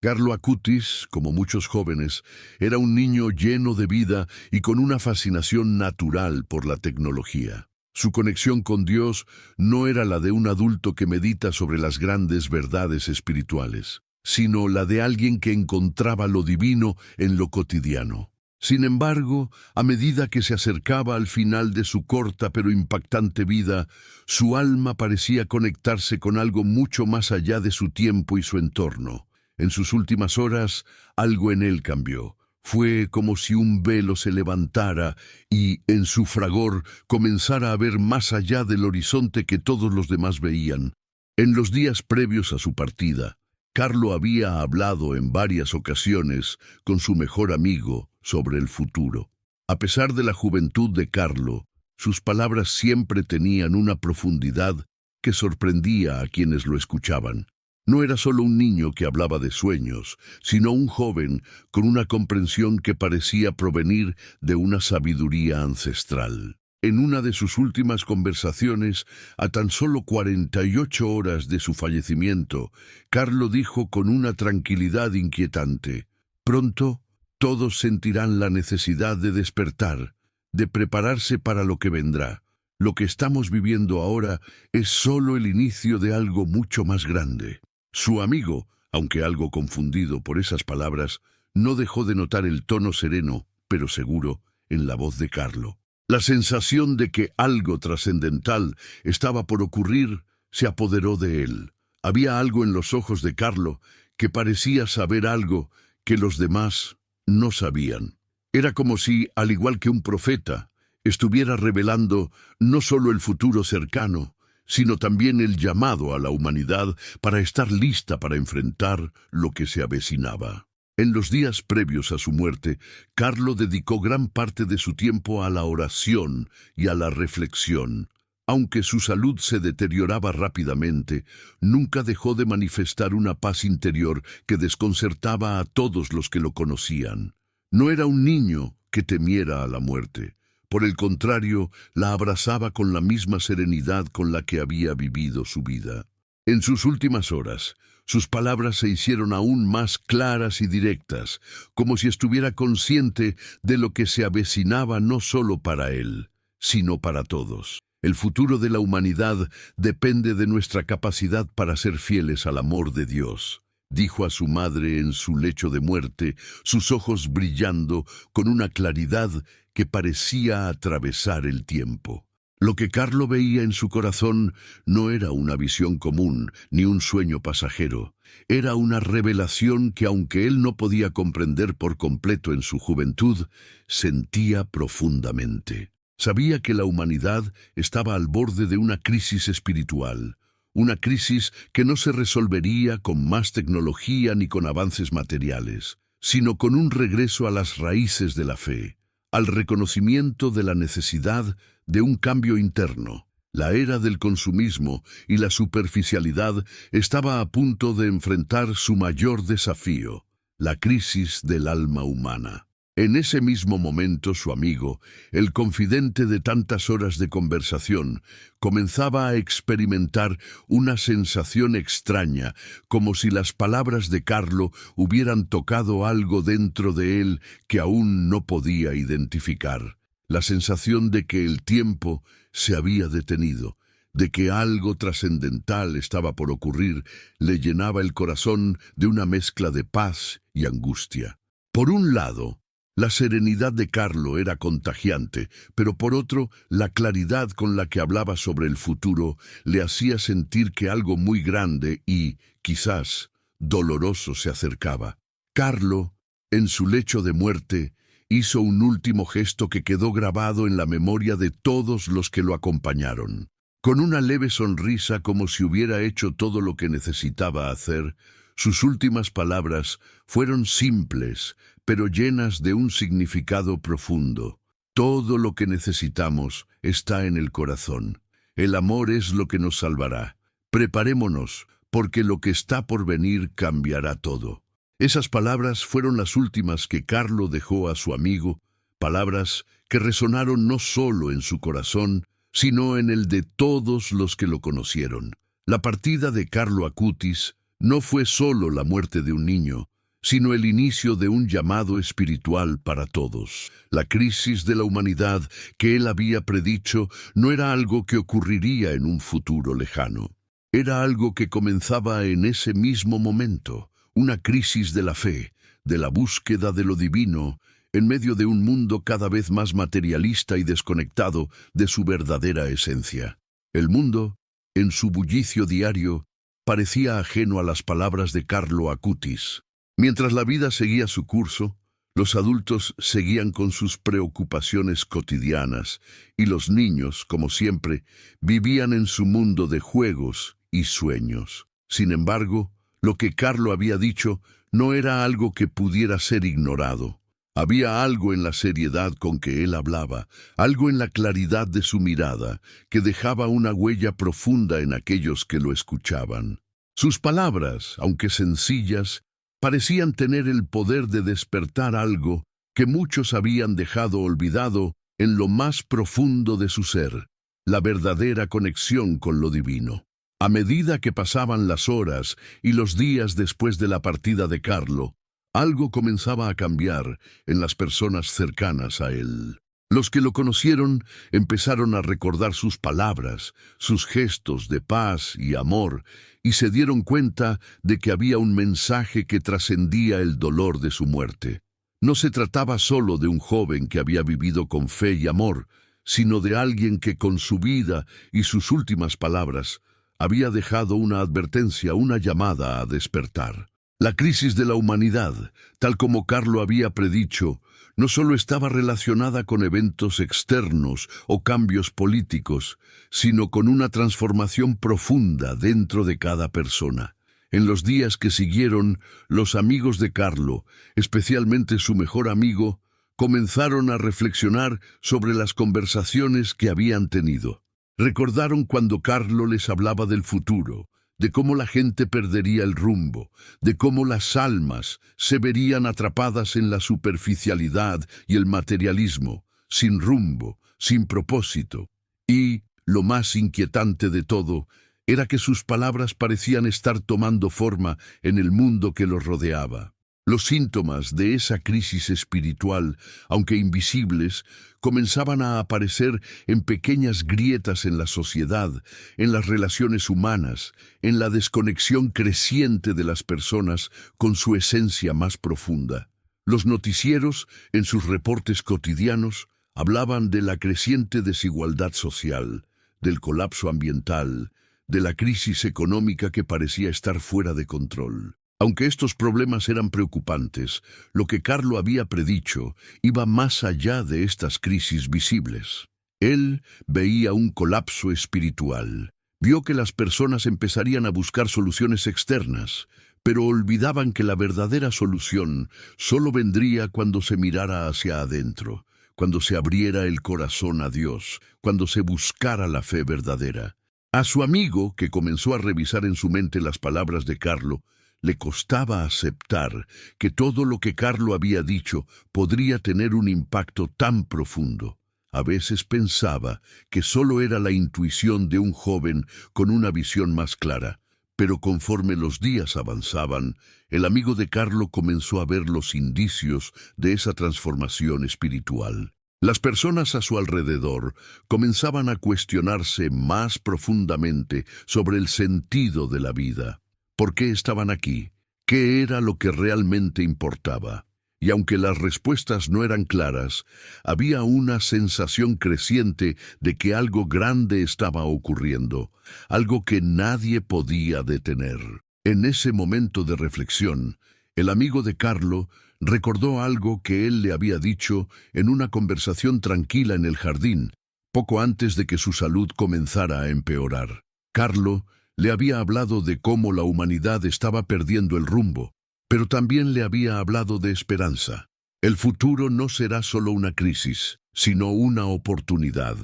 Carlo Acutis, como muchos jóvenes, era un niño lleno de vida y con una fascinación natural por la tecnología. Su conexión con Dios no era la de un adulto que medita sobre las grandes verdades espirituales, sino la de alguien que encontraba lo divino en lo cotidiano. Sin embargo, a medida que se acercaba al final de su corta pero impactante vida, su alma parecía conectarse con algo mucho más allá de su tiempo y su entorno. En sus últimas horas, algo en él cambió. Fue como si un velo se levantara y, en su fragor, comenzara a ver más allá del horizonte que todos los demás veían. En los días previos a su partida, Carlo había hablado en varias ocasiones con su mejor amigo sobre el futuro. A pesar de la juventud de Carlo, sus palabras siempre tenían una profundidad que sorprendía a quienes lo escuchaban. No era solo un niño que hablaba de sueños, sino un joven con una comprensión que parecía provenir de una sabiduría ancestral. En una de sus últimas conversaciones, a tan solo 48 horas de su fallecimiento, Carlo dijo con una tranquilidad inquietante: «Pronto, todos sentirán la necesidad de despertar, de prepararse para lo que vendrá. Lo que estamos viviendo ahora es solo el inicio de algo mucho más grande». Su amigo, aunque algo confundido por esas palabras, no dejó de notar el tono sereno, pero seguro, en la voz de Carlo. La sensación de que algo trascendental estaba por ocurrir se apoderó de él. Había algo en los ojos de Carlo que parecía saber algo que los demás no sabían. Era como si, al igual que un profeta, estuviera revelando no solo el futuro cercano, sino también el llamado a la humanidad para estar lista para enfrentar lo que se avecinaba. En los días previos a su muerte, Carlo dedicó gran parte de su tiempo a la oración y a la reflexión. Aunque su salud se deterioraba rápidamente, nunca dejó de manifestar una paz interior que desconcertaba a todos los que lo conocían. No era un niño que temiera a la muerte. Por el contrario, la abrazaba con la misma serenidad con la que había vivido su vida. En sus últimas horas, sus palabras se hicieron aún más claras y directas, como si estuviera consciente de lo que se avecinaba no solo para él, sino para todos. El futuro de la humanidad depende de nuestra capacidad para ser fieles al amor de Dios, dijo a su madre en su lecho de muerte, sus ojos brillando con una claridad que parecía atravesar el tiempo. Lo que Carlo veía en su corazón no era una visión común ni un sueño pasajero. Era una revelación que, aunque él no podía comprender por completo en su juventud, sentía profundamente. Sabía que la humanidad estaba al borde de una crisis espiritual, una crisis que no se resolvería con más tecnología ni con avances materiales, sino con un regreso a las raíces de la fe, al reconocimiento de la necesidad de un cambio interno. La era del consumismo y la superficialidad estaba a punto de enfrentar su mayor desafío, la crisis del alma humana. En ese mismo momento su amigo, el confidente de tantas horas de conversación, comenzaba a experimentar una sensación extraña, como si las palabras de Carlo hubieran tocado algo dentro de él que aún no podía identificar. La sensación de que el tiempo se había detenido, de que algo trascendental estaba por ocurrir, le llenaba el corazón de una mezcla de paz y angustia. Por un lado, la serenidad de Carlo era contagiante, pero por otro, la claridad con la que hablaba sobre el futuro le hacía sentir que algo muy grande y, quizás, doloroso se acercaba. Carlo, en su lecho de muerte, hizo un último gesto que quedó grabado en la memoria de todos los que lo acompañaron. Con una leve sonrisa, como si hubiera hecho todo lo que necesitaba hacer, sus últimas palabras fueron simples, pero llenas de un significado profundo. Todo lo que necesitamos está en el corazón. El amor es lo que nos salvará. Preparémonos, porque lo que está por venir cambiará todo. Esas palabras fueron las últimas que Carlo dejó a su amigo, palabras que resonaron no solo en su corazón, sino en el de todos los que lo conocieron. La partida de Carlo Acutis no fue solo la muerte de un niño, sino el inicio de un llamado espiritual para todos. La crisis de la humanidad que él había predicho no era algo que ocurriría en un futuro lejano. Era algo que comenzaba en ese mismo momento, una crisis de la fe, de la búsqueda de lo divino, en medio de un mundo cada vez más materialista y desconectado de su verdadera esencia. El mundo, en su bullicio diario, parecía ajeno a las palabras de Carlo Acutis. Mientras la vida seguía su curso, los adultos seguían con sus preocupaciones cotidianas y los niños, como siempre, vivían en su mundo de juegos y sueños. Sin embargo, lo que Carlo había dicho no era algo que pudiera ser ignorado. Había algo en la seriedad con que él hablaba, algo en la claridad de su mirada, que dejaba una huella profunda en aquellos que lo escuchaban. Sus palabras, aunque sencillas, parecían tener el poder de despertar algo que muchos habían dejado olvidado en lo más profundo de su ser, la verdadera conexión con lo divino. A medida que pasaban las horas y los días después de la partida de Carlo, algo comenzaba a cambiar en las personas cercanas a él. Los que lo conocieron empezaron a recordar sus palabras, sus gestos de paz y amor, y se dieron cuenta de que había un mensaje que trascendía el dolor de su muerte. No se trataba solo de un joven que había vivido con fe y amor, sino de alguien que con su vida y sus últimas palabras había dejado una advertencia, una llamada a despertar. La crisis de la humanidad, tal como Carlo había predicho, no solo estaba relacionada con eventos externos o cambios políticos, sino con una transformación profunda dentro de cada persona. En los días que siguieron, los amigos de Carlo, especialmente su mejor amigo, comenzaron a reflexionar sobre las conversaciones que habían tenido. Recordaron cuando Carlo les hablaba del futuro, de cómo la gente perdería el rumbo, de cómo las almas se verían atrapadas en la superficialidad y el materialismo, sin rumbo, sin propósito. Y, lo más inquietante de todo, era que sus palabras parecían estar tomando forma en el mundo que los rodeaba. Los síntomas de esa crisis espiritual, aunque invisibles, comenzaban a aparecer en pequeñas grietas en la sociedad, en las relaciones humanas, en la desconexión creciente de las personas con su esencia más profunda. Los noticieros, en sus reportes cotidianos, hablaban de la creciente desigualdad social, del colapso ambiental, de la crisis económica que parecía estar fuera de control. Aunque estos problemas eran preocupantes, lo que Carlo había predicho iba más allá de estas crisis visibles. Él veía un colapso espiritual. Vio que las personas empezarían a buscar soluciones externas, pero olvidaban que la verdadera solución solo vendría cuando se mirara hacia adentro, cuando se abriera el corazón a Dios, cuando se buscara la fe verdadera. A su amigo, que comenzó a revisar en su mente las palabras de Carlo, le costaba aceptar que todo lo que Carlo había dicho podría tener un impacto tan profundo. A veces pensaba que solo era la intuición de un joven con una visión más clara, pero conforme los días avanzaban, el amigo de Carlo comenzó a ver los indicios de esa transformación espiritual. Las personas a su alrededor comenzaban a cuestionarse más profundamente sobre el sentido de la vida. ¿Por qué estaban aquí? ¿Qué era lo que realmente importaba? Y aunque las respuestas no eran claras, había una sensación creciente de que algo grande estaba ocurriendo, algo que nadie podía detener. En ese momento de reflexión, el amigo de Carlo recordó algo que él le había dicho en una conversación tranquila en el jardín, poco antes de que su salud comenzara a empeorar. Carlo le había hablado de cómo la humanidad estaba perdiendo el rumbo, pero también le había hablado de esperanza. El futuro no será solo una crisis, sino una oportunidad,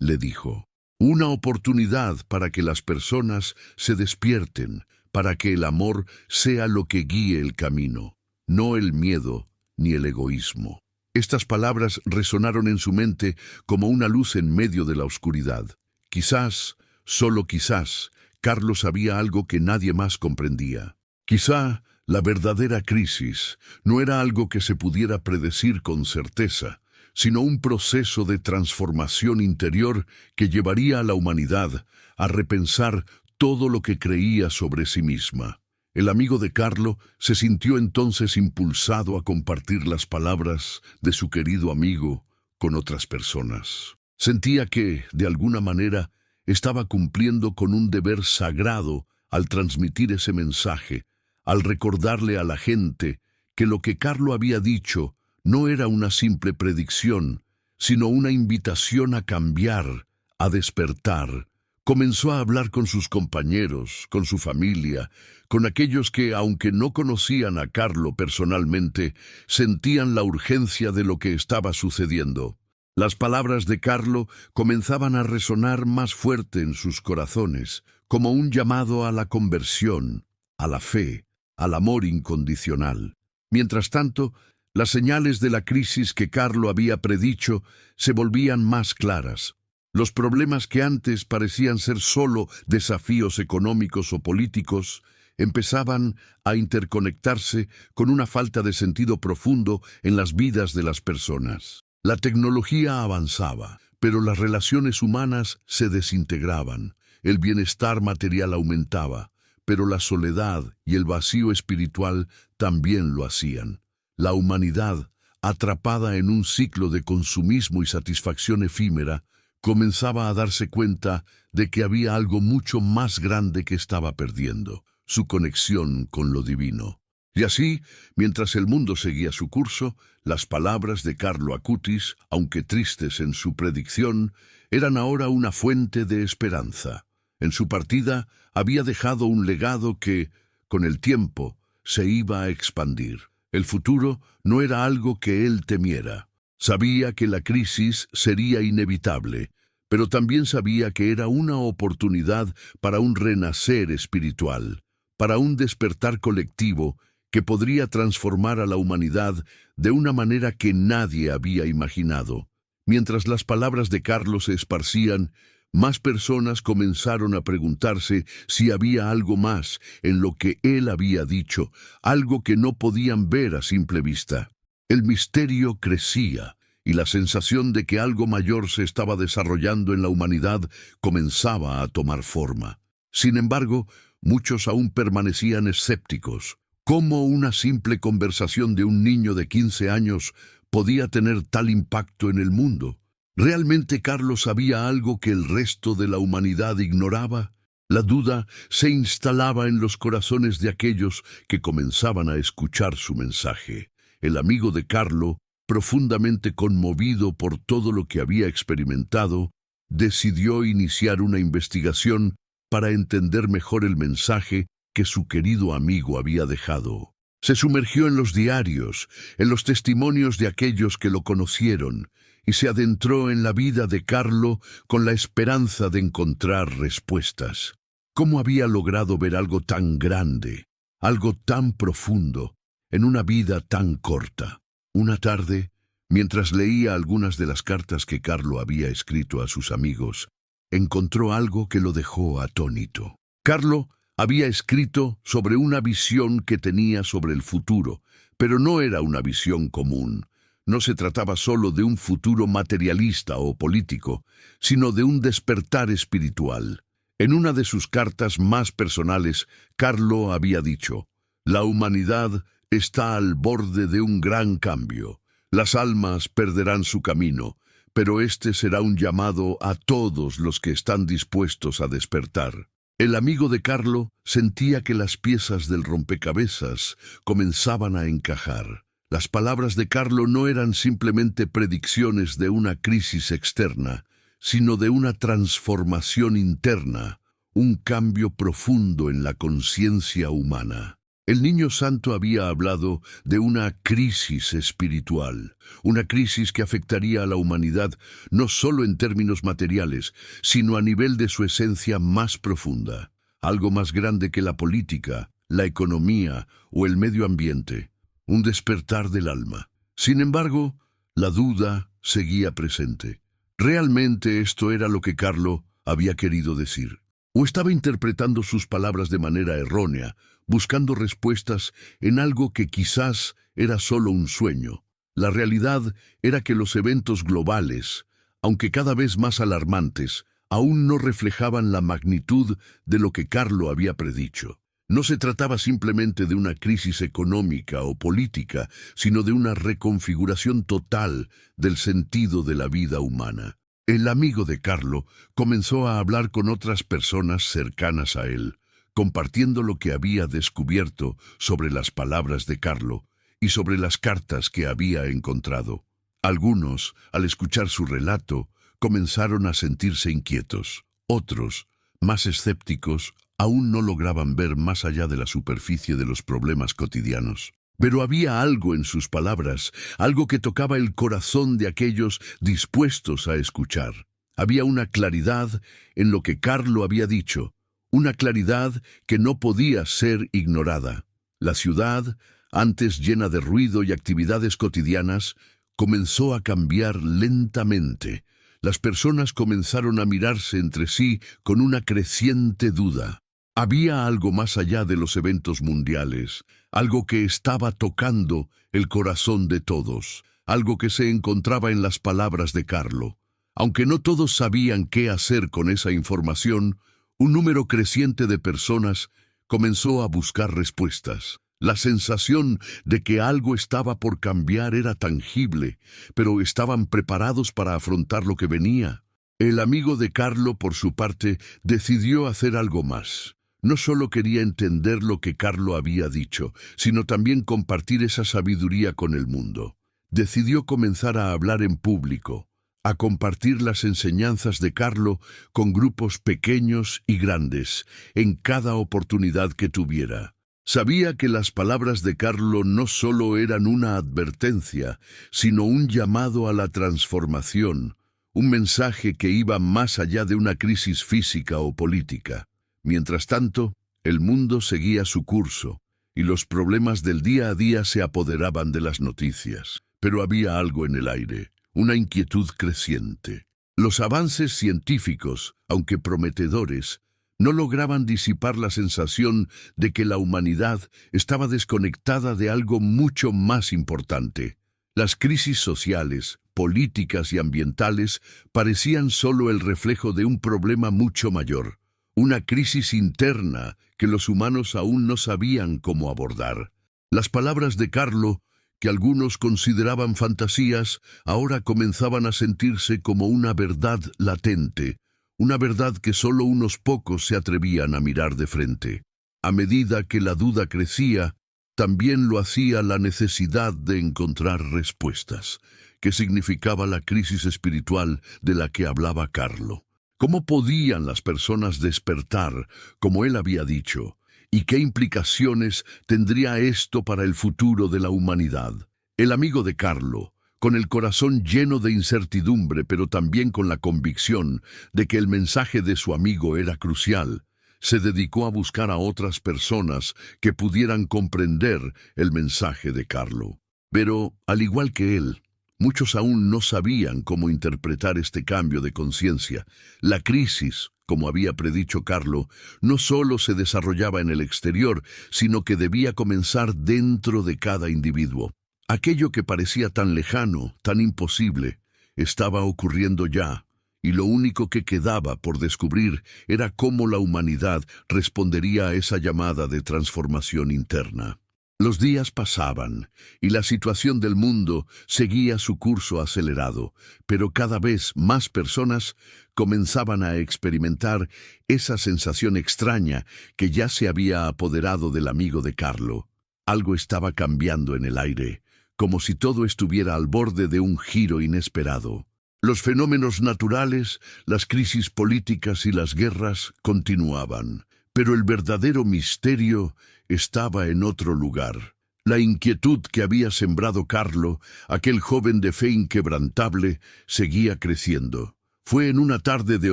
le dijo. Una oportunidad para que las personas se despierten, para que el amor sea lo que guíe el camino, no el miedo ni el egoísmo. Estas palabras resonaron en su mente como una luz en medio de la oscuridad. Quizás, solo quizás, Carlo sabía algo que nadie más comprendía. Quizá La verdadera crisis no era algo que se pudiera predecir con certeza, sino un proceso de transformación interior que llevaría a la humanidad a repensar todo lo que creía sobre sí misma. El amigo de Carlo se sintió entonces impulsado a compartir las palabras de su querido amigo con otras personas. Sentía que, de alguna manera, estaba cumpliendo con un deber sagrado al transmitir ese mensaje, al recordarle a la gente que lo que Carlo había dicho no era una simple predicción, sino una invitación a cambiar, a despertar. Comenzó a hablar con sus compañeros, con su familia, con aquellos que, aunque no conocían a Carlo personalmente, sentían la urgencia de lo que estaba sucediendo. Las palabras de Carlo comenzaban a resonar más fuerte en sus corazones, como un llamado a la conversión, a la fe, al amor incondicional. Mientras tanto, las señales de la crisis que Carlo había predicho se volvían más claras. Los problemas que antes parecían ser solo desafíos económicos o políticos empezaban a interconectarse con una falta de sentido profundo en las vidas de las personas. La tecnología avanzaba, pero las relaciones humanas se desintegraban. El bienestar material aumentaba, pero la soledad y el vacío espiritual también lo hacían. La humanidad, atrapada en un ciclo de consumismo y satisfacción efímera, comenzaba a darse cuenta de que había algo mucho más grande que estaba perdiendo, su conexión con lo divino. Y así, mientras el mundo seguía su curso, las palabras de Carlo Acutis, aunque tristes en su predicción, eran ahora una fuente de esperanza. En su partida había dejado un legado que, con el tiempo, se iba a expandir. El futuro no era algo que él temiera. Sabía que la crisis sería inevitable, pero también sabía que era una oportunidad para un renacer espiritual, para un despertar colectivo que podría transformar a la humanidad de una manera que nadie había imaginado. Mientras las palabras de Carlos se esparcían, más personas comenzaron a preguntarse si había algo más en lo que él había dicho, algo que no podían ver a simple vista. El misterio crecía y la sensación de que algo mayor se estaba desarrollando en la humanidad comenzaba a tomar forma. Sin embargo, muchos aún permanecían escépticos. ¿Cómo una simple conversación de un niño de 15 años podía tener tal impacto en el mundo? ¿Realmente Carlos sabía algo que el resto de la humanidad ignoraba? La duda se instalaba en los corazones de aquellos que comenzaban a escuchar su mensaje. El amigo de Carlo, profundamente conmovido por todo lo que había experimentado, decidió iniciar una investigación para entender mejor el mensaje que su querido amigo había dejado. Se sumergió en los diarios, en los testimonios de aquellos que lo conocieron, y se adentró en la vida de Carlo con la esperanza de encontrar respuestas. ¿Cómo había logrado ver algo tan grande, algo tan profundo, en una vida tan corta? Una tarde, mientras leía algunas de las cartas que Carlo había escrito a sus amigos, encontró algo que lo dejó atónito. Carlo había escrito sobre una visión que tenía sobre el futuro, pero no era una visión común. No se trataba solo de un futuro materialista o político, sino de un despertar espiritual. En una de sus cartas más personales, Carlo había dicho: «La humanidad está al borde de un gran cambio. Las almas perderán su camino, pero este será un llamado a todos los que están dispuestos a despertar». El amigo de Carlo sentía que las piezas del rompecabezas comenzaban a encajar. Las palabras de Carlo no eran simplemente predicciones de una crisis externa, sino de una transformación interna, un cambio profundo en la conciencia humana. El niño santo había hablado de una crisis espiritual, una crisis que afectaría a la humanidad no solo en términos materiales, sino a nivel de su esencia más profunda, algo más grande que la política, la economía o el medio ambiente, un despertar del alma. Sin embargo, la duda seguía presente. ¿Realmente esto era lo que Carlo había querido decir? ¿O estaba interpretando sus palabras de manera errónea, buscando respuestas en algo que quizás era solo un sueño? La realidad era que los eventos globales, aunque cada vez más alarmantes, aún no reflejaban la magnitud de lo que Carlo había predicho. No se trataba simplemente de una crisis económica o política, sino de una reconfiguración total del sentido de la vida humana. El amigo de Carlo comenzó a hablar con otras personas cercanas a él, compartiendo lo que había descubierto sobre las palabras de Carlo y sobre las cartas que había encontrado. Algunos, al escuchar su relato, comenzaron a sentirse inquietos. Otros, más escépticos, aún no lograban ver más allá de la superficie de los problemas cotidianos. Pero había algo en sus palabras, algo que tocaba el corazón de aquellos dispuestos a escuchar. Había una claridad en lo que Carlo había dicho, una claridad que no podía ser ignorada. La ciudad, antes llena de ruido y actividades cotidianas, comenzó a cambiar lentamente. Las personas comenzaron a mirarse entre sí con una creciente duda. Había algo más allá de los eventos mundiales, algo que estaba tocando el corazón de todos, algo que se encontraba en las palabras de Carlo. Aunque no todos sabían qué hacer con esa información, un número creciente de personas comenzó a buscar respuestas. La sensación de que algo estaba por cambiar era tangible, pero estaban preparados para afrontar lo que venía. El amigo de Carlo, por su parte, decidió hacer algo más. No solo quería entender lo que Carlo había dicho, sino también compartir esa sabiduría con el mundo. Decidió comenzar a hablar en público, a compartir las enseñanzas de Carlo con grupos pequeños y grandes, en cada oportunidad que tuviera. Sabía que las palabras de Carlo no solo eran una advertencia, sino un llamado a la transformación, un mensaje que iba más allá de una crisis física o política. Mientras tanto, el mundo seguía su curso, y los problemas del día a día se apoderaban de las noticias. Pero había algo en el aire, una inquietud creciente. Los avances científicos, aunque prometedores, no lograban disipar la sensación de que la humanidad estaba desconectada de algo mucho más importante. Las crisis sociales, políticas y ambientales parecían solo el reflejo de un problema mucho mayor, una crisis interna que los humanos aún no sabían cómo abordar. Las palabras de Carlo, que algunos consideraban fantasías, ahora comenzaban a sentirse como una verdad latente, una verdad que solo unos pocos se atrevían a mirar de frente. A medida que la duda crecía, también lo hacía la necesidad de encontrar respuestas, que significaba la crisis espiritual de la que hablaba Carlo. ¿Cómo podían las personas despertar, como él había dicho? ¿Y qué implicaciones tendría esto para el futuro de la humanidad? El amigo de Carlo, con el corazón lleno de incertidumbre, pero también con la convicción de que el mensaje de su amigo era crucial, se dedicó a buscar a otras personas que pudieran comprender el mensaje de Carlo. Pero, al igual que él, muchos aún no sabían cómo interpretar este cambio de conciencia. La crisis, como había predicho Carlo, no solo se desarrollaba en el exterior, sino que debía comenzar dentro de cada individuo. Aquello que parecía tan lejano, tan imposible, estaba ocurriendo ya, y lo único que quedaba por descubrir era cómo la humanidad respondería a esa llamada de transformación interna. Los días pasaban, y la situación del mundo seguía su curso acelerado, pero cada vez más personas comenzaban a experimentar esa sensación extraña que ya se había apoderado del amigo de Carlo. Algo estaba cambiando en el aire, como si todo estuviera al borde de un giro inesperado. Los fenómenos naturales, las crisis políticas y las guerras continuaban, pero el verdadero misterio estaba en otro lugar. La inquietud que había sembrado Carlo, aquel joven de fe inquebrantable, seguía creciendo. Fue en una tarde de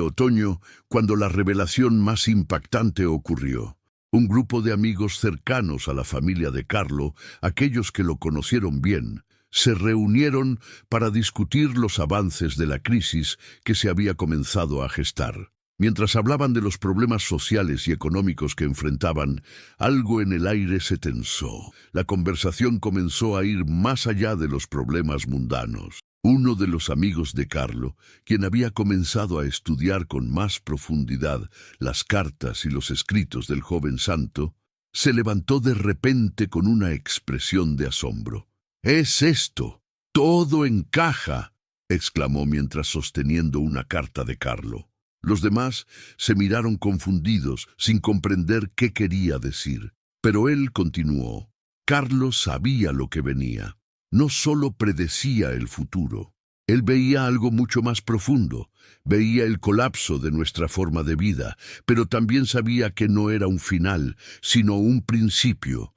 otoño cuando la revelación más impactante ocurrió. Un grupo de amigos cercanos a la familia de Carlo, aquellos que lo conocieron bien, se reunieron para discutir los avances de la crisis que se había comenzado a gestar. Mientras hablaban de los problemas sociales y económicos que enfrentaban, algo en el aire se tensó. La conversación comenzó a ir más allá de los problemas mundanos. Uno de los amigos de Carlo, quien había comenzado a estudiar con más profundidad las cartas y los escritos del joven santo, se levantó de repente con una expresión de asombro. «¡Es esto! ¡Todo encaja!», exclamó mientras sosteniendo una carta de Carlo. Los demás se miraron confundidos, sin comprender qué quería decir. Pero él continuó. Carlo sabía lo que venía. No solo predecía el futuro. Él veía algo mucho más profundo. Veía el colapso de nuestra forma de vida, pero también sabía que no era un final, sino un principio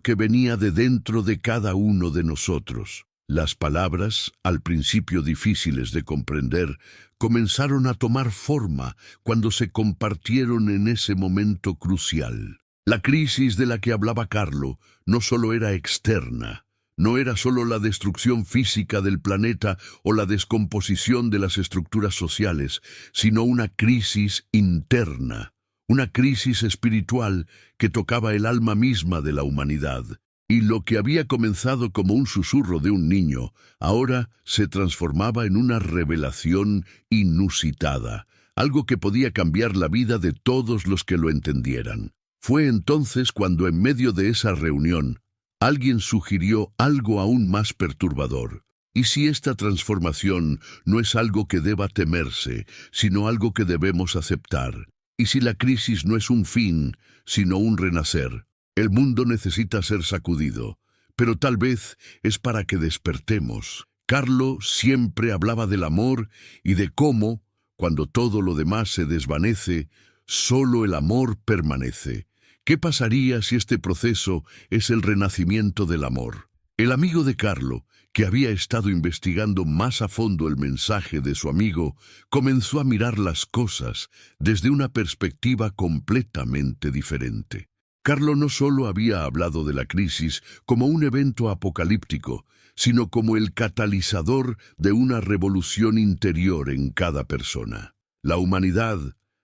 que venía de dentro de cada uno de nosotros. Las palabras, al principio difíciles de comprender, comenzaron a tomar forma cuando se compartieron en ese momento crucial. La crisis de la que hablaba Carlo no solo era externa, no era solo la destrucción física del planeta o la descomposición de las estructuras sociales, sino una crisis interna, una crisis espiritual que tocaba el alma misma de la humanidad. Y lo que había comenzado como un susurro de un niño, ahora se transformaba en una revelación inusitada, algo que podía cambiar la vida de todos los que lo entendieran. Fue entonces cuando en medio de esa reunión, alguien sugirió algo aún más perturbador. ¿Y si esta transformación no es algo que deba temerse, sino algo que debemos aceptar? ¿Y si la crisis no es un fin, sino un renacer? El mundo necesita ser sacudido, pero tal vez es para que despertemos. Carlo siempre hablaba del amor y de cómo, cuando todo lo demás se desvanece, solo el amor permanece. ¿Qué pasaría si este proceso es el renacimiento del amor? El amigo de Carlo, que había estado investigando más a fondo el mensaje de su amigo, comenzó a mirar las cosas desde una perspectiva completamente diferente. Carlo no solo había hablado de la crisis como un evento apocalíptico, sino como el catalizador de una revolución interior en cada persona. La humanidad,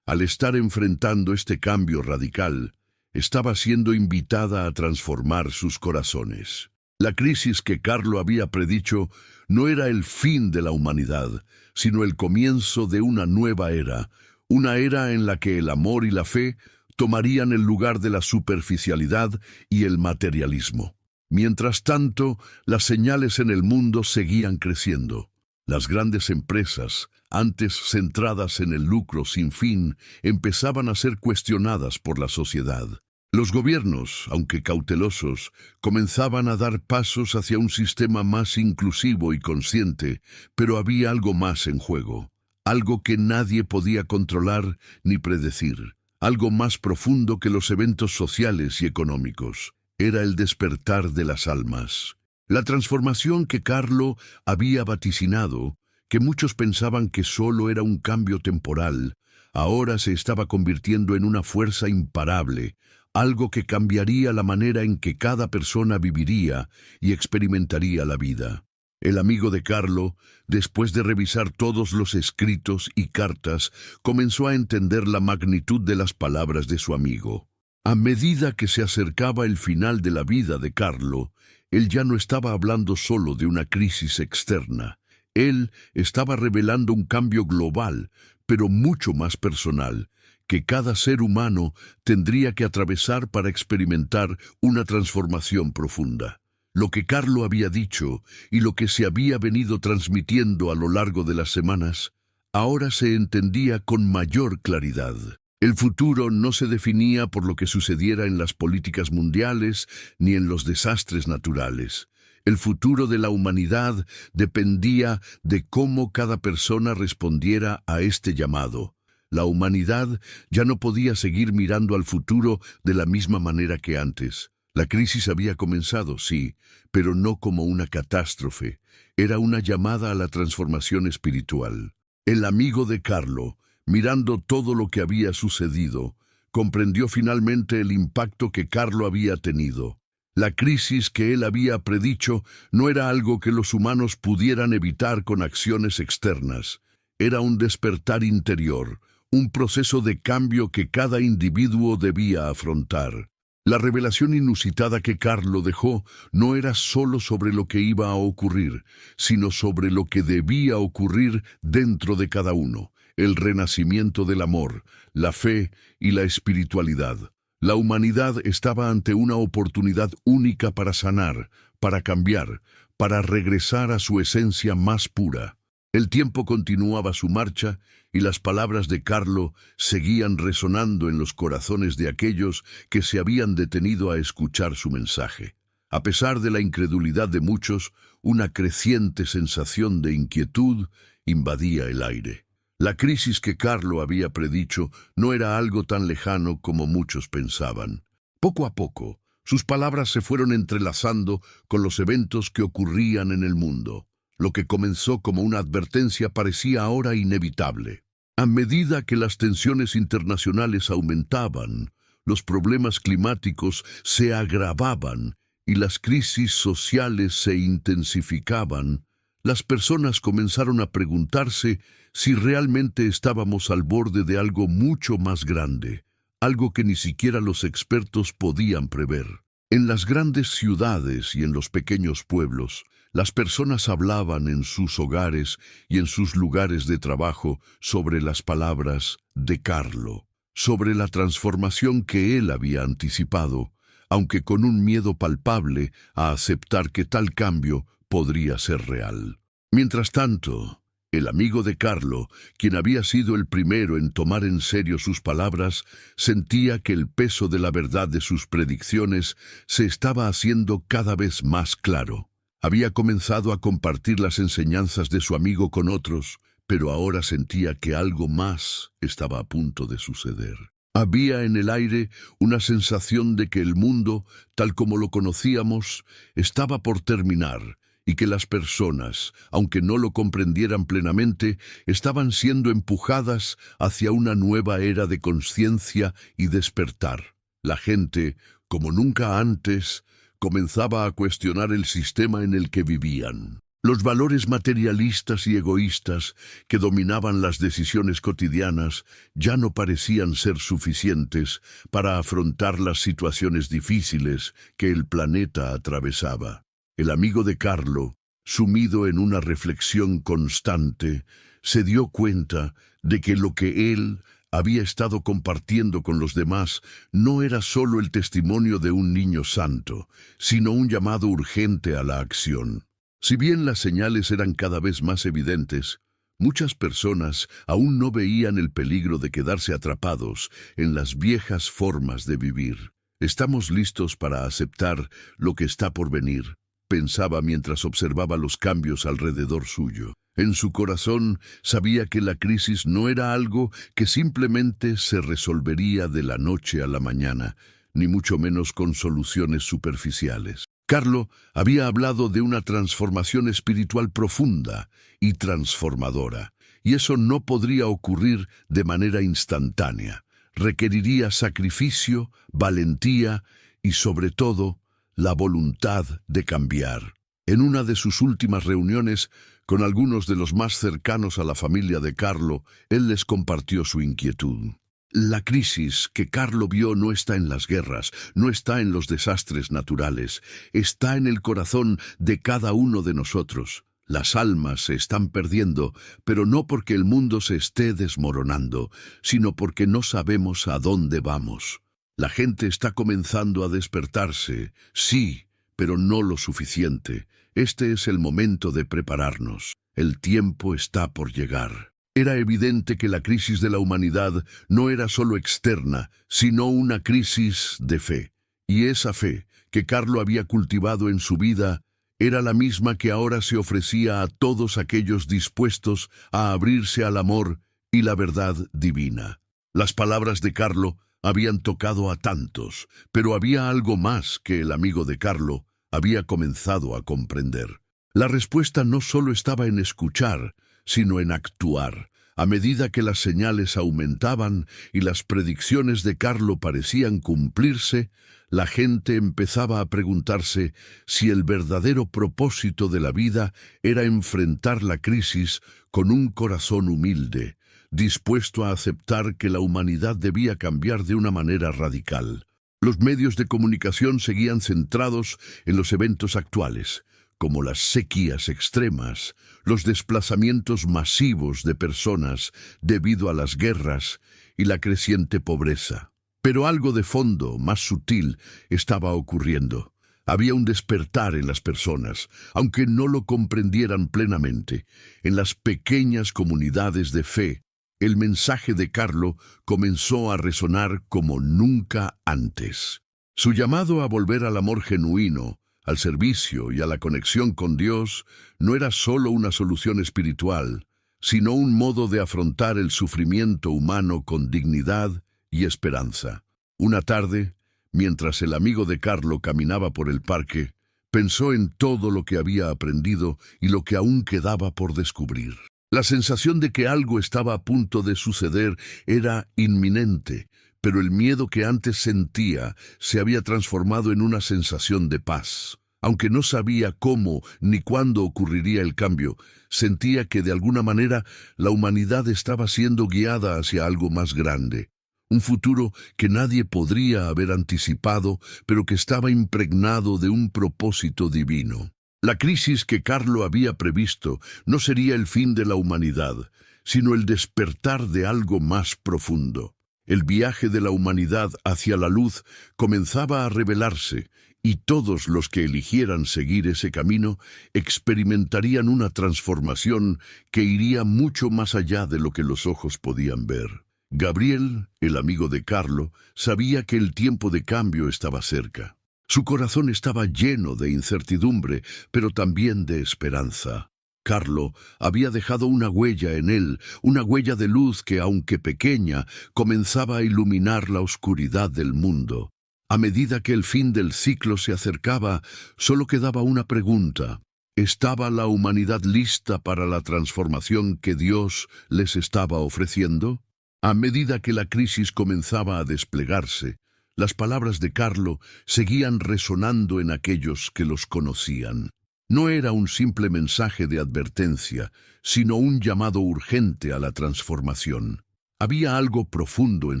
al estar enfrentando este cambio radical, estaba siendo invitada a transformar sus corazones. La crisis que Carlo había predicho no era el fin de la humanidad, sino el comienzo de una nueva era, una era en la que el amor y la fe tomarían el lugar de la superficialidad y el materialismo. Mientras tanto, las señales en el mundo seguían creciendo. Las grandes empresas, antes centradas en el lucro sin fin, empezaban a ser cuestionadas por la sociedad. Los gobiernos, aunque cautelosos, comenzaban a dar pasos hacia un sistema más inclusivo y consciente, pero había algo más en juego, algo que nadie podía controlar ni predecir. Algo más profundo que los eventos sociales y económicos. Era el despertar de las almas. La transformación que Carlo había vaticinado, que muchos pensaban que solo era un cambio temporal, ahora se estaba convirtiendo en una fuerza imparable, algo que cambiaría la manera en que cada persona viviría y experimentaría la vida. El amigo de Carlo, después de revisar todos los escritos y cartas, comenzó a entender la magnitud de las palabras de su amigo. A medida que se acercaba el final de la vida de Carlo, él ya no estaba hablando solo de una crisis externa. Él estaba revelando un cambio global, pero mucho más personal, que cada ser humano tendría que atravesar para experimentar una transformación profunda. Lo que Carlo había dicho y lo que se había venido transmitiendo a lo largo de las semanas, ahora se entendía con mayor claridad. El futuro no se definía por lo que sucediera en las políticas mundiales ni en los desastres naturales. El futuro de la humanidad dependía de cómo cada persona respondiera a este llamado. La humanidad ya no podía seguir mirando al futuro de la misma manera que antes. La crisis había comenzado, sí, pero no como una catástrofe. Era una llamada a la transformación espiritual. El amigo de Carlo, mirando todo lo que había sucedido, comprendió finalmente el impacto que Carlo había tenido. La crisis que él había predicho no era algo que los humanos pudieran evitar con acciones externas. era un despertar interior, un proceso de cambio que cada individuo debía afrontar. La revelación inusitada que Carlo dejó no era solo sobre lo que iba a ocurrir, sino sobre lo que debía ocurrir dentro de cada uno, el renacimiento del amor, la fe y la espiritualidad. La humanidad estaba ante una oportunidad única para sanar, para cambiar, para regresar a su esencia más pura. El tiempo continuaba su marcha y las palabras de Carlo seguían resonando en los corazones de aquellos que se habían detenido a escuchar su mensaje. A pesar de la incredulidad de muchos, una creciente sensación de inquietud invadía el aire. La crisis que Carlo había predicho no era algo tan lejano como muchos pensaban. Poco a poco, sus palabras se fueron entrelazando con los eventos que ocurrían en el mundo. Lo que comenzó como una advertencia parecía ahora inevitable. A medida que las tensiones internacionales aumentaban, los problemas climáticos se agravaban y las crisis sociales se intensificaban, las personas comenzaron a preguntarse si realmente estábamos al borde de algo mucho más grande, algo que ni siquiera los expertos podían prever. En las grandes ciudades y en los pequeños pueblos, las personas hablaban en sus hogares y en sus lugares de trabajo sobre las palabras de Carlo, sobre la transformación que él había anticipado, aunque con un miedo palpable a aceptar que tal cambio podría ser real. Mientras tanto, el amigo de Carlo, quien había sido el primero en tomar en serio sus palabras, sentía que el peso de la verdad de sus predicciones se estaba haciendo cada vez más claro. Había comenzado a compartir las enseñanzas de su amigo con otros, pero ahora sentía que algo más estaba a punto de suceder. Había en el aire una sensación de que el mundo, tal como lo conocíamos, estaba por terminar, y que las personas, aunque no lo comprendieran plenamente, estaban siendo empujadas hacia una nueva era de conciencia y despertar. La gente, como nunca antes, comenzaba a cuestionar el sistema en el que vivían. Los valores materialistas y egoístas que dominaban las decisiones cotidianas ya no parecían ser suficientes para afrontar las situaciones difíciles que el planeta atravesaba. El amigo de Carlo, sumido en una reflexión constante, se dio cuenta de que lo que él había estado compartiendo con los demás no era solo el testimonio de un niño santo, sino un llamado urgente a la acción. Si bien las señales eran cada vez más evidentes, muchas personas aún no veían el peligro de quedarse atrapados en las viejas formas de vivir. «Estamos listos para aceptar lo que está por venir», pensaba mientras observaba los cambios alrededor suyo. En su corazón sabía que la crisis no era algo que simplemente se resolvería de la noche a la mañana, ni mucho menos con soluciones superficiales. Carlo había hablado de una transformación espiritual profunda y transformadora, y eso no podría ocurrir de manera instantánea. Requeriría sacrificio, valentía y, sobre todo, la voluntad de cambiar. En una de sus últimas reuniones con algunos de los más cercanos a la familia de Carlo, él les compartió su inquietud. La crisis que Carlo vio no está en las guerras, no está en los desastres naturales, está en el corazón de cada uno de nosotros. Las almas se están perdiendo, pero no porque el mundo se esté desmoronando, sino porque no sabemos a dónde vamos. La gente está comenzando a despertarse, sí, pero no lo suficiente. Este es el momento de prepararnos. El tiempo está por llegar. Era evidente que la crisis de la humanidad no era solo externa, sino una crisis de fe. Y esa fe que Carlo había cultivado en su vida era la misma que ahora se ofrecía a todos aquellos dispuestos a abrirse al amor y la verdad divina. Las palabras de Carlo habían tocado a tantos, pero había algo más que el amigo de Carlo había comenzado a comprender. La respuesta no solo estaba en escuchar, sino en actuar. A medida que las señales aumentaban y las predicciones de Carlo parecían cumplirse, la gente empezaba a preguntarse si el verdadero propósito de la vida era enfrentar la crisis con un corazón humilde, dispuesto a aceptar que la humanidad debía cambiar de una manera radical. Los medios de comunicación seguían centrados en los eventos actuales, como las sequías extremas, los desplazamientos masivos de personas debido a las guerras y la creciente pobreza. Pero algo de fondo, más sutil, estaba ocurriendo. Había un despertar en las personas, aunque no lo comprendieran plenamente. En las pequeñas comunidades de fe, el mensaje de Carlo comenzó a resonar como nunca antes. Su llamado a volver al amor genuino, al servicio y a la conexión con Dios no era solo una solución espiritual, sino un modo de afrontar el sufrimiento humano con dignidad y esperanza. Una tarde, mientras el amigo de Carlo caminaba por el parque, pensó en todo lo que había aprendido y lo que aún quedaba por descubrir. La sensación de que algo estaba a punto de suceder era inminente, pero el miedo que antes sentía se había transformado en una sensación de paz. Aunque no sabía cómo ni cuándo ocurriría el cambio, sentía que de alguna manera la humanidad estaba siendo guiada hacia algo más grande. Un futuro que nadie podría haber anticipado, pero que estaba impregnado de un propósito divino. La crisis que Carlo había previsto no sería el fin de la humanidad, sino el despertar de algo más profundo. El viaje de la humanidad hacia la luz comenzaba a revelarse, y todos los que eligieran seguir ese camino experimentarían una transformación que iría mucho más allá de lo que los ojos podían ver. Gabriel, el amigo de Carlo, sabía que el tiempo de cambio estaba cerca. Su corazón estaba lleno de incertidumbre, pero también de esperanza. Carlo había dejado una huella en él, una huella de luz que, aunque pequeña, comenzaba a iluminar la oscuridad del mundo. A medida que el fin del ciclo se acercaba, solo quedaba una pregunta. ¿Estaba la humanidad lista para la transformación que Dios les estaba ofreciendo? A medida que la crisis comenzaba a desplegarse, las palabras de Carlo seguían resonando en aquellos que los conocían. No era un simple mensaje de advertencia, sino un llamado urgente a la transformación. Había algo profundo en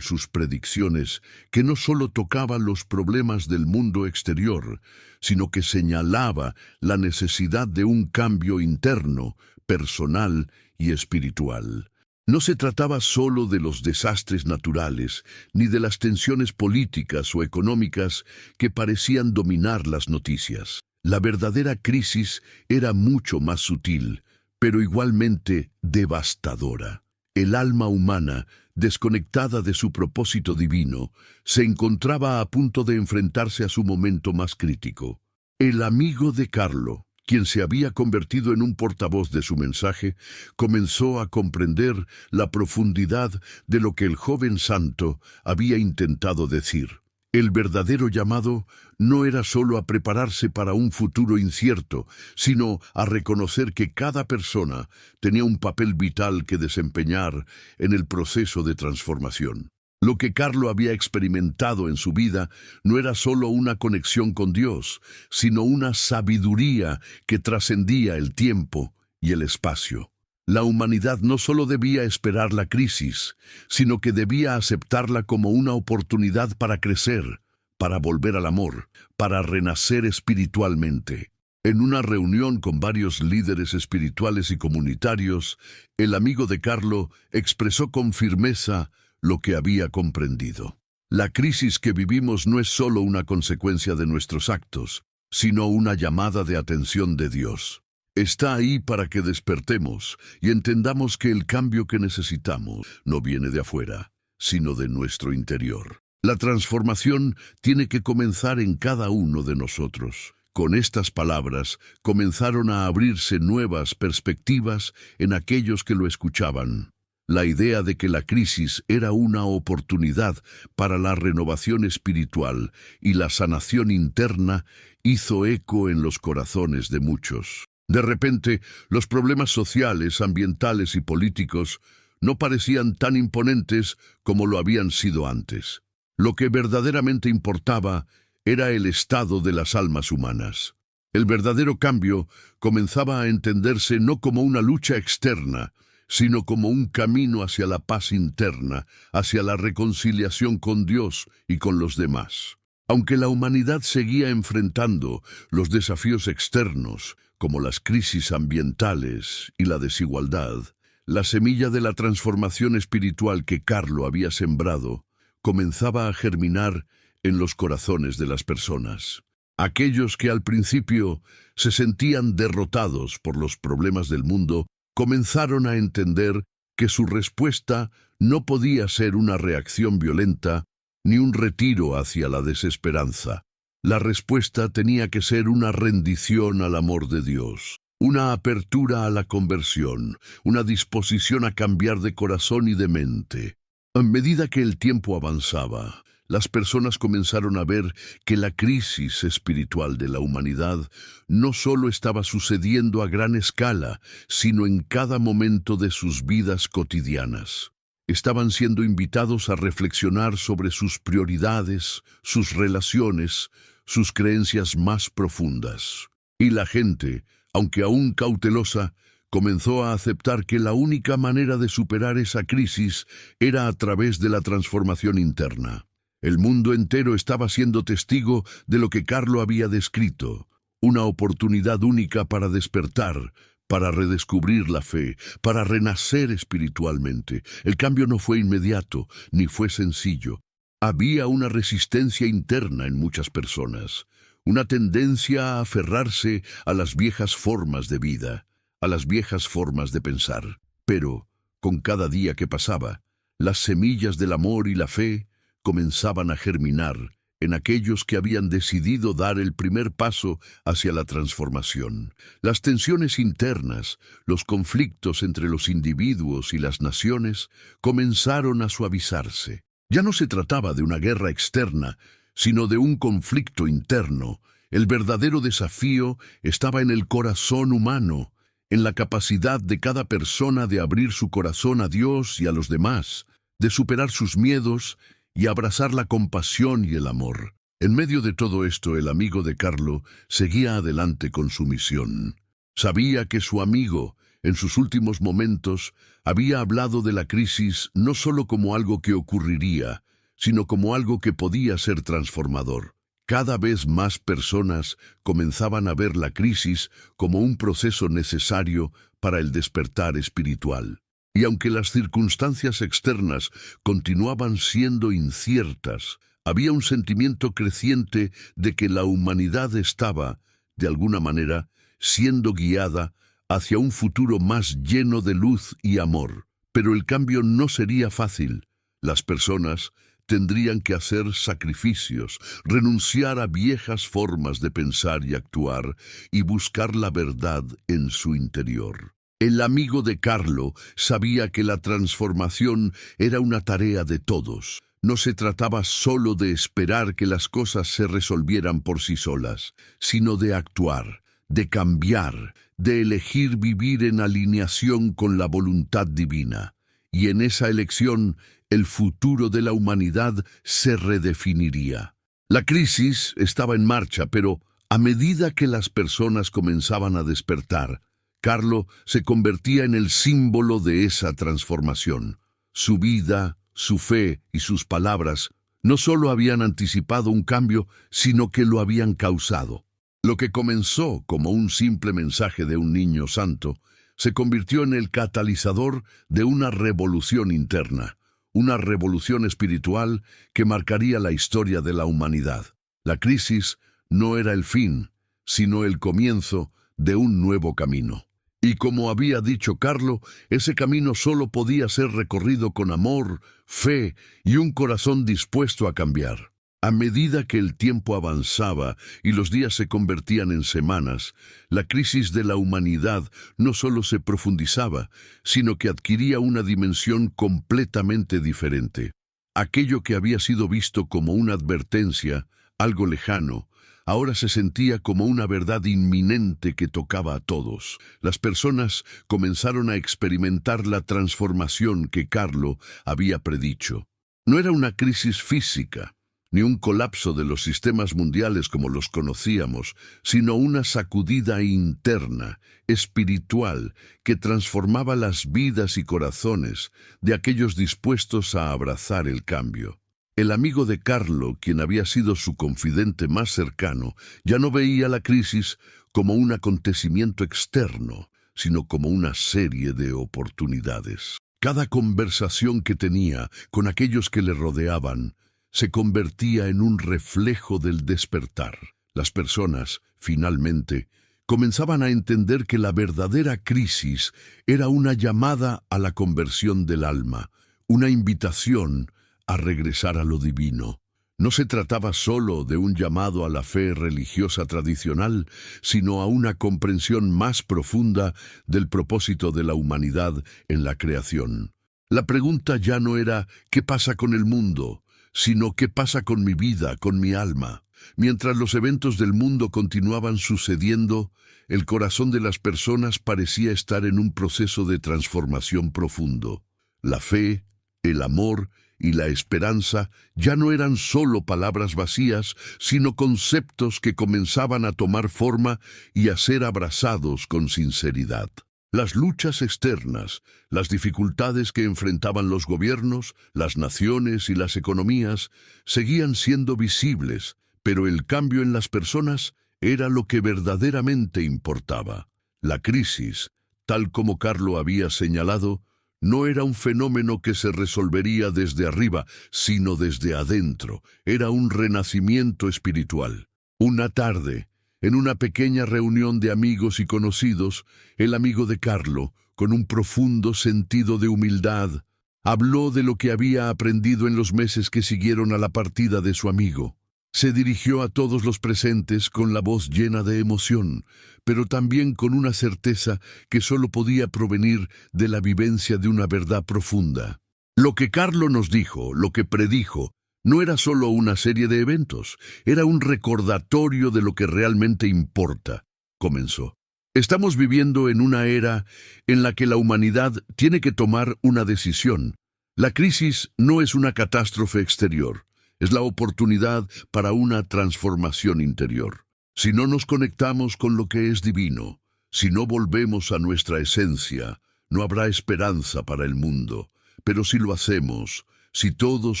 sus predicciones que no solo tocaba los problemas del mundo exterior, sino que señalaba la necesidad de un cambio interno, personal y espiritual. No se trataba solo de los desastres naturales, ni de las tensiones políticas o económicas que parecían dominar las noticias. La verdadera crisis era mucho más sutil, pero igualmente devastadora. El alma humana, desconectada de su propósito divino, se encontraba a punto de enfrentarse a su momento más crítico. El amigo de Carlo, quien se había convertido en un portavoz de su mensaje, comenzó a comprender la profundidad de lo que el joven santo había intentado decir. El verdadero llamado no era solo a prepararse para un futuro incierto, sino a reconocer que cada persona tenía un papel vital que desempeñar en el proceso de transformación. Lo que Carlo había experimentado en su vida no era solo una conexión con Dios, sino una sabiduría que trascendía el tiempo y el espacio. La humanidad no solo debía esperar la crisis, sino que debía aceptarla como una oportunidad para crecer, para volver al amor, para renacer espiritualmente. En una reunión con varios líderes espirituales y comunitarios, el amigo de Carlo expresó con firmeza lo que había comprendido. La crisis que vivimos no es solo una consecuencia de nuestros actos, sino una llamada de atención de Dios. Está ahí para que despertemos y entendamos que el cambio que necesitamos no viene de afuera, sino de nuestro interior. La transformación tiene que comenzar en cada uno de nosotros. Con estas palabras comenzaron a abrirse nuevas perspectivas en aquellos que lo escuchaban. La idea de que la crisis era una oportunidad para la renovación espiritual y la sanación interna hizo eco en los corazones de muchos. De repente, los problemas sociales, ambientales y políticos no parecían tan imponentes como lo habían sido antes. Lo que verdaderamente importaba era el estado de las almas humanas. El verdadero cambio comenzaba a entenderse no como una lucha externa, sino como un camino hacia la paz interna, hacia la reconciliación con Dios y con los demás. Aunque la humanidad seguía enfrentando los desafíos externos, como las crisis ambientales y la desigualdad, la semilla de la transformación espiritual que Carlo había sembrado comenzaba a germinar en los corazones de las personas. Aquellos que al principio se sentían derrotados por los problemas del mundo, comenzaron a entender que su respuesta no podía ser una reacción violenta ni un retiro hacia la desesperanza. La respuesta tenía que ser una rendición al amor de Dios, una apertura a la conversión, una disposición a cambiar de corazón y de mente. A medida que el tiempo avanzaba, las personas comenzaron a ver que la crisis espiritual de la humanidad no solo estaba sucediendo a gran escala, sino en cada momento de sus vidas cotidianas. Estaban siendo invitados a reflexionar sobre sus prioridades, sus relaciones, sus creencias más profundas. Y la gente, aunque aún cautelosa, comenzó a aceptar que la única manera de superar esa crisis era a través de la transformación interna. El mundo entero estaba siendo testigo de lo que Carlo había descrito, una oportunidad única para despertar, para redescubrir la fe, para renacer espiritualmente. El cambio no fue inmediato, ni fue sencillo. Había una resistencia interna en muchas personas, una tendencia a aferrarse a las viejas formas de vida, a las viejas formas de pensar. Pero, con cada día que pasaba, las semillas del amor y la fe comenzaban a germinar en aquellos que habían decidido dar el primer paso hacia la transformación. Las tensiones internas, los conflictos entre los individuos y las naciones comenzaron a suavizarse. Ya no se trataba de una guerra externa, sino de un conflicto interno. El verdadero desafío estaba en el corazón humano, en la capacidad de cada persona de abrir su corazón a Dios y a los demás, de superar sus miedos y abrazar la compasión y el amor. En medio de todo esto, el amigo de Carlo seguía adelante con su misión. Sabía que su amigo, en sus últimos momentos, había hablado de la crisis no solo como algo que ocurriría, sino como algo que podía ser transformador. Cada vez más personas comenzaban a ver la crisis como un proceso necesario para el despertar espiritual. Y aunque las circunstancias externas continuaban siendo inciertas, había un sentimiento creciente de que la humanidad estaba, de alguna manera, siendo guiada hacia un futuro más lleno de luz y amor. Pero el cambio no sería fácil. Las personas tendrían que hacer sacrificios, renunciar a viejas formas de pensar y actuar, y buscar la verdad en su interior. El amigo de Carlo sabía que la transformación era una tarea de todos. No se trataba solo de esperar que las cosas se resolvieran por sí solas, sino de actuar, de cambiar, de elegir vivir en alineación con la voluntad divina. Y en esa elección, el futuro de la humanidad se redefiniría. La crisis estaba en marcha, pero a medida que las personas comenzaban a despertar, Carlo se convertía en el símbolo de esa transformación. Su vida, su fe y sus palabras no solo habían anticipado un cambio, sino que lo habían causado. Lo que comenzó como un simple mensaje de un niño santo, se convirtió en el catalizador de una revolución interna, una revolución espiritual que marcaría la historia de la humanidad. La crisis no era el fin, sino el comienzo de un nuevo camino. Y como había dicho Carlo, ese camino solo podía ser recorrido con amor, fe y un corazón dispuesto a cambiar. A medida que el tiempo avanzaba y los días se convertían en semanas, la crisis de la humanidad no solo se profundizaba, sino que adquiría una dimensión completamente diferente. Aquello que había sido visto como una advertencia, algo lejano, Ahora se sentía como una verdad inminente que tocaba a todos. Las personas comenzaron a experimentar la transformación que Carlo había predicho. No era una crisis física, ni un colapso de los sistemas mundiales como los conocíamos, sino una sacudida interna, espiritual, que transformaba las vidas y corazones de aquellos dispuestos a abrazar el cambio. El amigo de Carlo, quien había sido su confidente más cercano, ya no veía la crisis como un acontecimiento externo, sino como una serie de oportunidades. Cada conversación que tenía con aquellos que le rodeaban se convertía en un reflejo del despertar. Las personas, finalmente, comenzaban a entender que la verdadera crisis era una llamada a la conversión del alma, una invitación a regresar a lo divino. No se trataba solo de un llamado a la fe religiosa tradicional, sino a una comprensión más profunda del propósito de la humanidad en la creación. La pregunta ya no era ¿qué pasa con el mundo?, sino ¿qué pasa con mi vida, con mi alma? Mientras los eventos del mundo continuaban sucediendo, el corazón de las personas parecía estar en un proceso de transformación profundo. La fe, el amor y la esperanza ya no eran solo palabras vacías, sino conceptos que comenzaban a tomar forma y a ser abrazados con sinceridad. Las luchas externas, las dificultades que enfrentaban los gobiernos, las naciones y las economías, seguían siendo visibles, pero el cambio en las personas era lo que verdaderamente importaba. La crisis, tal como Carlo había señalado, no era un fenómeno que se resolvería desde arriba, sino desde adentro. Era un renacimiento espiritual. Una tarde, en una pequeña reunión de amigos y conocidos, el amigo de Carlo, con un profundo sentido de humildad, habló de lo que había aprendido en los meses que siguieron a la partida de su amigo. Se dirigió a todos los presentes con la voz llena de emoción, pero también con una certeza que solo podía provenir de la vivencia de una verdad profunda. Lo que Carlo nos dijo, lo que predijo, no era solo una serie de eventos, era un recordatorio de lo que realmente importa, comenzó. Estamos viviendo en una era en la que la humanidad tiene que tomar una decisión. La crisis no es una catástrofe exterior, es la oportunidad para una transformación interior. Si no nos conectamos con lo que es divino, si no volvemos a nuestra esencia, no habrá esperanza para el mundo. Pero si lo hacemos, si todos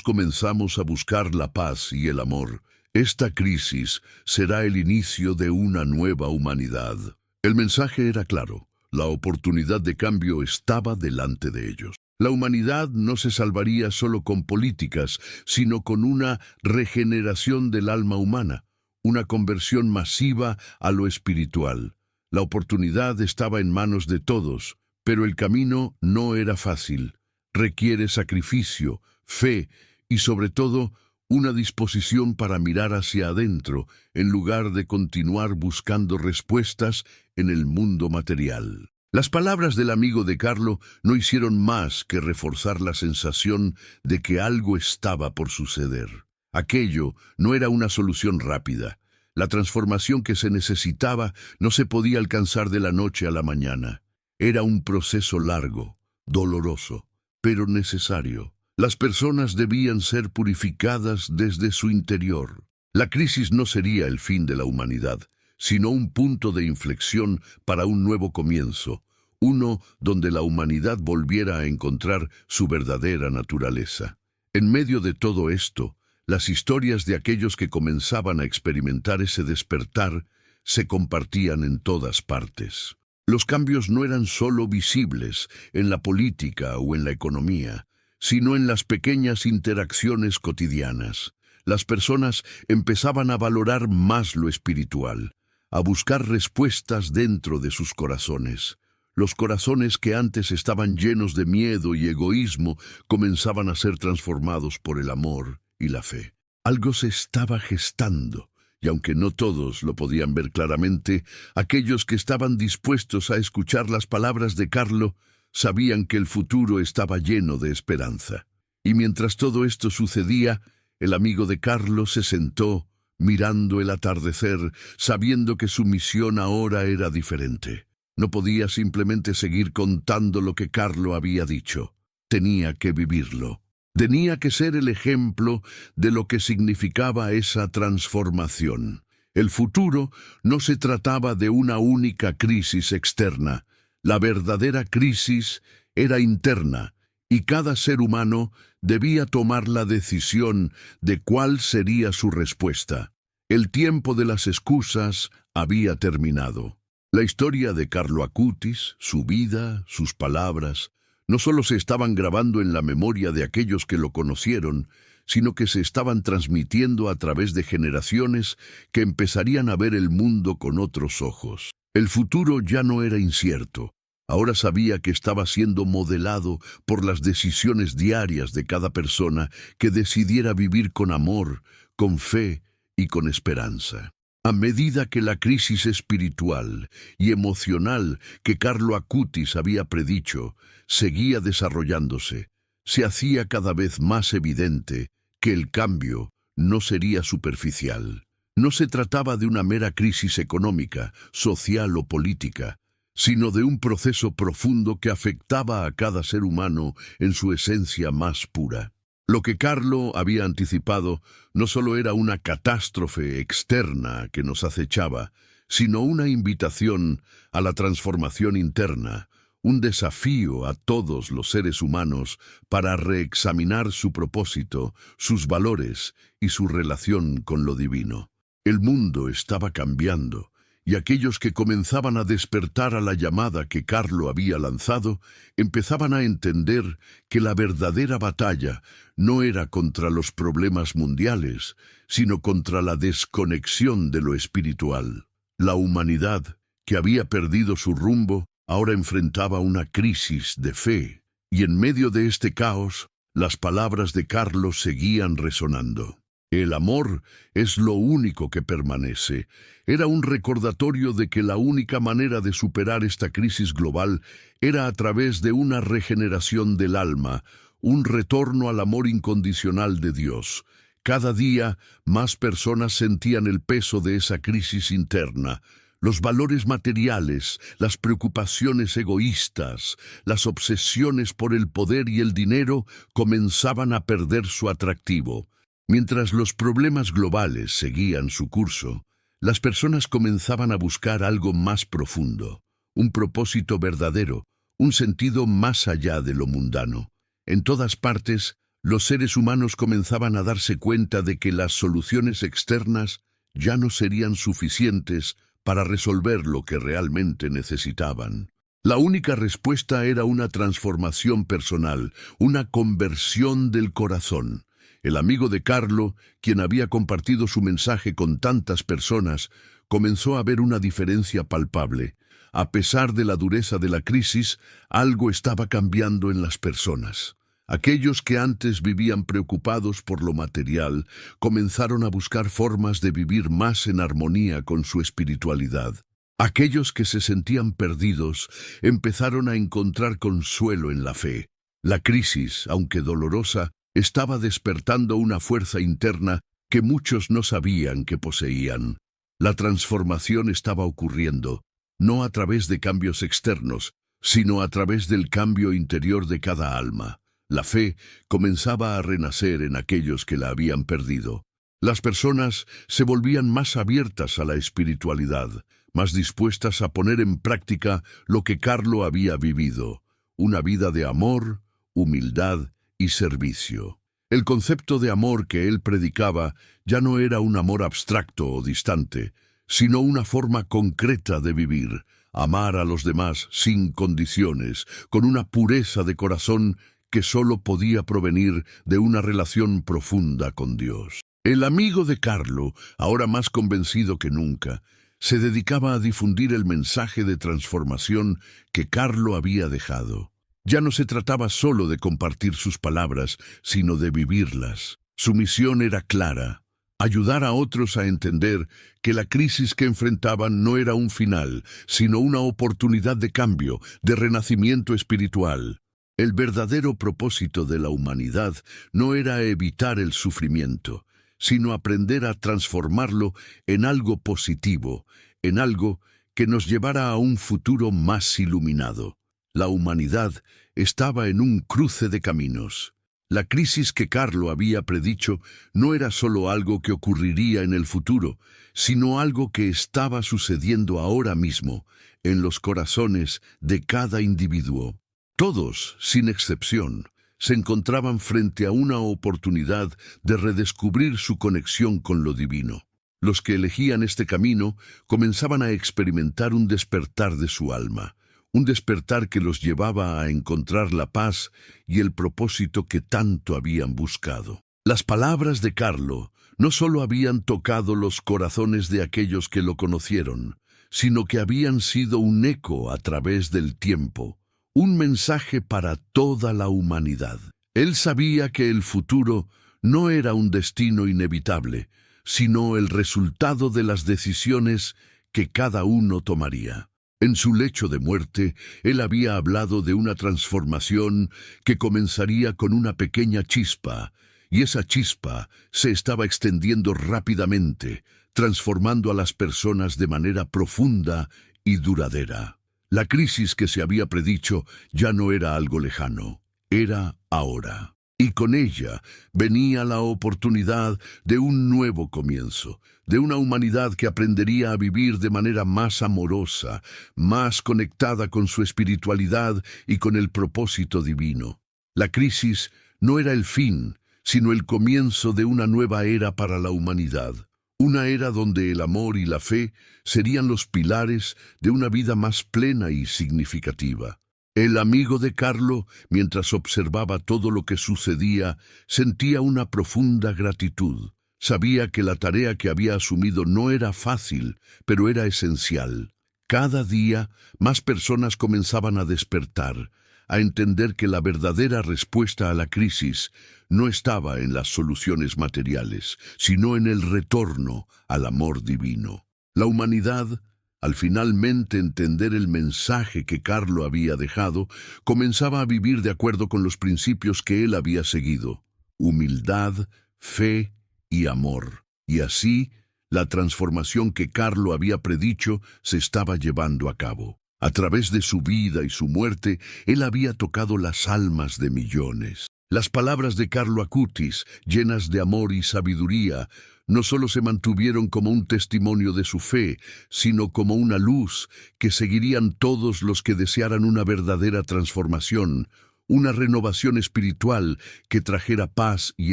comenzamos a buscar la paz y el amor, esta crisis será el inicio de una nueva humanidad. El mensaje era claro, la oportunidad de cambio estaba delante de ellos. La humanidad no se salvaría solo con políticas, sino con una regeneración del alma humana, una conversión masiva a lo espiritual. La oportunidad estaba en manos de todos, pero el camino no era fácil. Requiere sacrificio, fe y sobre todo una disposición para mirar hacia adentro en lugar de continuar buscando respuestas en el mundo material. Las palabras del amigo de Carlo no hicieron más que reforzar la sensación de que algo estaba por suceder. Aquello no era una solución rápida. La transformación que se necesitaba no se podía alcanzar de la noche a la mañana. Era un proceso largo, doloroso, pero necesario. Las personas debían ser purificadas desde su interior. La crisis no sería el fin de la humanidad, sino un punto de inflexión para un nuevo comienzo, uno donde la humanidad volviera a encontrar su verdadera naturaleza. En medio de todo esto, las historias de aquellos que comenzaban a experimentar ese despertar se compartían en todas partes. Los cambios no eran solo visibles en la política o en la economía, sino en las pequeñas interacciones cotidianas. Las personas empezaban a valorar más lo espiritual, a buscar respuestas dentro de sus corazones. Los corazones que antes estaban llenos de miedo y egoísmo comenzaban a ser transformados por el amor y la fe. Algo se estaba gestando, y aunque no todos lo podían ver claramente, aquellos que estaban dispuestos a escuchar las palabras de Carlo sabían que el futuro estaba lleno de esperanza. Y mientras todo esto sucedía, el amigo de Carlo se sentó, mirando el atardecer, sabiendo que su misión ahora era diferente. No podía simplemente seguir contando lo que Carlo había dicho. Tenía que vivirlo. Tenía que ser el ejemplo de lo que significaba esa transformación. El futuro no se trataba de una única crisis externa. La verdadera crisis era interna, y cada ser humano debía tomar la decisión de cuál sería su respuesta. El tiempo de las excusas había terminado. La historia de Carlo Acutis, su vida, sus palabras, no solo se estaban grabando en la memoria de aquellos que lo conocieron, sino que se estaban transmitiendo a través de generaciones que empezarían a ver el mundo con otros ojos. El futuro ya no era incierto. Ahora sabía que estaba siendo modelado por las decisiones diarias de cada persona que decidiera vivir con amor, con fe y con esperanza. A medida que la crisis espiritual y emocional que Carlo Acutis había predicho seguía desarrollándose, se hacía cada vez más evidente que el cambio no sería superficial. No se trataba de una mera crisis económica, social o política, sino de un proceso profundo que afectaba a cada ser humano en su esencia más pura. Lo que Carlo había anticipado no solo era una catástrofe externa que nos acechaba, sino una invitación a la transformación interna, un desafío a todos los seres humanos para reexaminar su propósito, sus valores y su relación con lo divino. El mundo estaba cambiando, y aquellos que comenzaban a despertar a la llamada que Carlo había lanzado, empezaban a entender que la verdadera batalla no era contra los problemas mundiales, sino contra la desconexión de lo espiritual. La humanidad, que había perdido su rumbo, ahora enfrentaba una crisis de fe, y en medio de este caos, las palabras de Carlo seguían resonando. El amor es lo único que permanece. Era un recordatorio de que la única manera de superar esta crisis global era a través de una regeneración del alma, un retorno al amor incondicional de Dios. Cada día, más personas sentían el peso de esa crisis interna. Los valores materiales, las preocupaciones egoístas, las obsesiones por el poder y el dinero comenzaban a perder su atractivo. Mientras los problemas globales seguían su curso, las personas comenzaban a buscar algo más profundo, un propósito verdadero, un sentido más allá de lo mundano. En todas partes, los seres humanos comenzaban a darse cuenta de que las soluciones externas ya no serían suficientes para resolver lo que realmente necesitaban. La única respuesta era una transformación personal, una conversión del corazón. El amigo de Carlo, quien había compartido su mensaje con tantas personas, comenzó a ver una diferencia palpable. A pesar de la dureza de la crisis, algo estaba cambiando en las personas. Aquellos que antes vivían preocupados por lo material, comenzaron a buscar formas de vivir más en armonía con su espiritualidad. Aquellos que se sentían perdidos, empezaron a encontrar consuelo en la fe. La crisis, aunque dolorosa, estaba despertando una fuerza interna que muchos no sabían que poseían. La transformación estaba ocurriendo, no a través de cambios externos, sino a través del cambio interior de cada alma. La fe comenzaba a renacer en aquellos que la habían perdido. Las personas se volvían más abiertas a la espiritualidad, más dispuestas a poner en práctica lo que Carlo había vivido, una vida de amor, humildad y servicio. El concepto de amor que él predicaba ya no era un amor abstracto o distante, sino una forma concreta de vivir, amar a los demás sin condiciones, con una pureza de corazón que solo podía provenir de una relación profunda con Dios. El amigo de Carlo, ahora más convencido que nunca, se dedicaba a difundir el mensaje de transformación que Carlo había dejado. Ya no se trataba solo de compartir sus palabras, sino de vivirlas. Su misión era clara: ayudar a otros a entender que la crisis que enfrentaban no era un final, sino una oportunidad de cambio, de renacimiento espiritual. El verdadero propósito de la humanidad no era evitar el sufrimiento, sino aprender a transformarlo en algo positivo, en algo que nos llevara a un futuro más iluminado. La humanidad estaba en un cruce de caminos. La crisis que Carlo había predicho no era solo algo que ocurriría en el futuro, sino algo que estaba sucediendo ahora mismo, en los corazones de cada individuo. Todos, sin excepción, se encontraban frente a una oportunidad de redescubrir su conexión con lo divino. Los que elegían este camino comenzaban a experimentar un despertar de su alma, un despertar que los llevaba a encontrar la paz y el propósito que tanto habían buscado. Las palabras de Carlo no solo habían tocado los corazones de aquellos que lo conocieron, sino que habían sido un eco a través del tiempo, un mensaje para toda la humanidad. Él sabía que el futuro no era un destino inevitable, sino el resultado de las decisiones que cada uno tomaría. En su lecho de muerte, él había hablado de una transformación que comenzaría con una pequeña chispa, y esa chispa se estaba extendiendo rápidamente, transformando a las personas de manera profunda y duradera. La crisis que se había predicho ya no era algo lejano, era ahora. Y con ella venía la oportunidad de un nuevo comienzo, de una humanidad que aprendería a vivir de manera más amorosa, más conectada con su espiritualidad y con el propósito divino. La crisis no era el fin, sino el comienzo de una nueva era para la humanidad. Una era donde el amor y la fe serían los pilares de una vida más plena y significativa. El amigo de Carlo, mientras observaba todo lo que sucedía, sentía una profunda gratitud. Sabía que la tarea que había asumido no era fácil, pero era esencial. Cada día, más personas comenzaban a despertar, a entender que la verdadera respuesta a la crisis no estaba en las soluciones materiales, sino en el retorno al amor divino. La humanidad, al finalmente entender el mensaje que Carlo había dejado, comenzaba a vivir de acuerdo con los principios que él había seguido: humildad, fe y amor. Y así, la transformación que Carlo había predicho se estaba llevando a cabo. A través de su vida y su muerte, él había tocado las almas de millones. Las palabras de Carlo Acutis, llenas de amor y sabiduría, no solo se mantuvieron como un testimonio de su fe, sino como una luz que seguirían todos los que desearan una verdadera transformación, una renovación espiritual que trajera paz y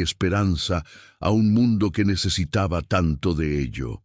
esperanza a un mundo que necesitaba tanto de ello.